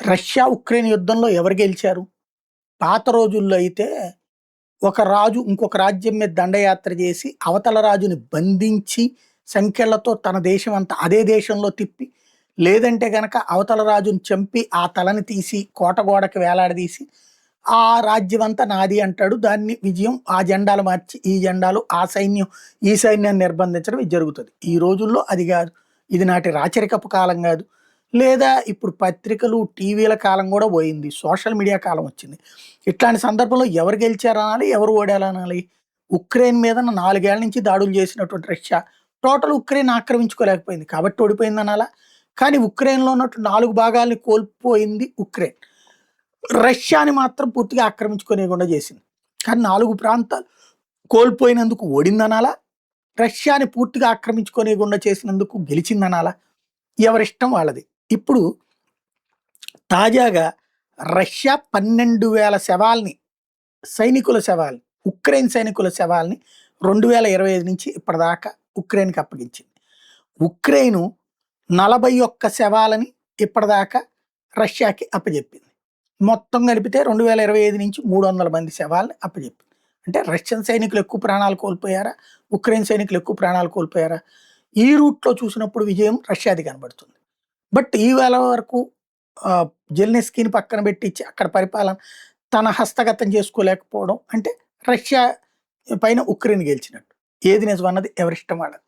Russia, Ukraine యుద్ధంలో ఎవరు గెలిచారు? పాత రోజుల్లో అయితే ఒక రాజు ఇంకొక రాజ్యం మీద దండయాత్ర చేసి, అవతల రాజుని బంధించి, సంకెళ్లతో తన దేశం అంతా అదే దేశంలో తిప్పి, లేదంటే గనక అవతల రాజుని చంపి, ఆ తలని తీసి కోట గోడకి వేలాడదీసి, ఆ రాజ్యమంతా నాది అంటాడు. దాన్ని విజయం ఆ జెండాలు మార్చి, ఈ జెండాలు ఆ సైన్యం, ఈ సైన్యాన్ని నిర్బంధించడం ఇది జరుగుతది. ఈ రోజుల్లో అది గాదు. ఇది నాటి రాచరికపు కాలం గాదు. లేదా ఇప్పుడు పత్రికలు, టీవీల కాలం గూడా పోయింది. సోషల్ మీడియా కాలం వచ్చింది. ఇట్లాంటి సందర్భంలో ఎవరు గెలిచారనాలి? ఎవరు ఓడారనాలి? ఉక్రెయిన్ మీద 4 ఏళ్ల నుంచి దాడులు చేసినటువంటి రష్యా, టోటల్ ఉక్రెయిన్ ఆక్రమించుకోలేకపోయింది. కాబట్టి ఓడిపోయిందనాలా? కానీ ఉక్రెయిన్‌లో ఉన్నట్టు 4 భాగాల్ని కోల్పోయింది ఉక్రెయిన్. రష్యాని మాత్రం పూర్తిగా ఆక్రమించుకోనీయకుండా చేసింది. కానీ 4 ప్రాంతాలు కోల్పోయినందుకు ఓడిందనాలా? రష్యాని పూర్తిగా ఆక్రమించుకోనీయకుండా చేసినందుకు గెలిచిందనాలా? ఎవరిష్టం వాళ్ళది. ఇప్పుడు తాజాగా రష్యా 12,000 శవాల్ని, సైనికుల శవాల్ని, ఉక్రెయిన్ సైనికుల శవాల్ని 2025 నుంచి ఇప్పటిదాకా ఉక్రెయిన్‌కి అప్పగించింది. ఉక్రెయిను 41 శవాలని ఇప్పటిదాకా రష్యాకి అప్పజెప్పింది. మొత్తం కలిపితే 2025 నుంచి 300 మంది శవాల్ని అప్పజెప్పింది. అంటే రష్యన్ సైనికులు ఎక్కువ ప్రాణాలు కోల్పోయారా? ఉక్రెయిన్ సైనికులు ఎక్కువ ప్రాణాలు కోల్పోయారా? ఈ రూట్‌లో చూసినప్పుడు విజయం రష్యాది కనబడుతుంది. బట్ ఈవేళ వరకు జెలెన్స్కీని పక్కన పెట్టించి అక్కడ పరిపాలన తన హస్తగతం చేసుకోలేకపోవడం అంటే రష్యా పైన ఉక్రెయిన్ గెలిచినట్టు. ఏది నిజమన్నది ఎవరిష్టం వాళ్ళది.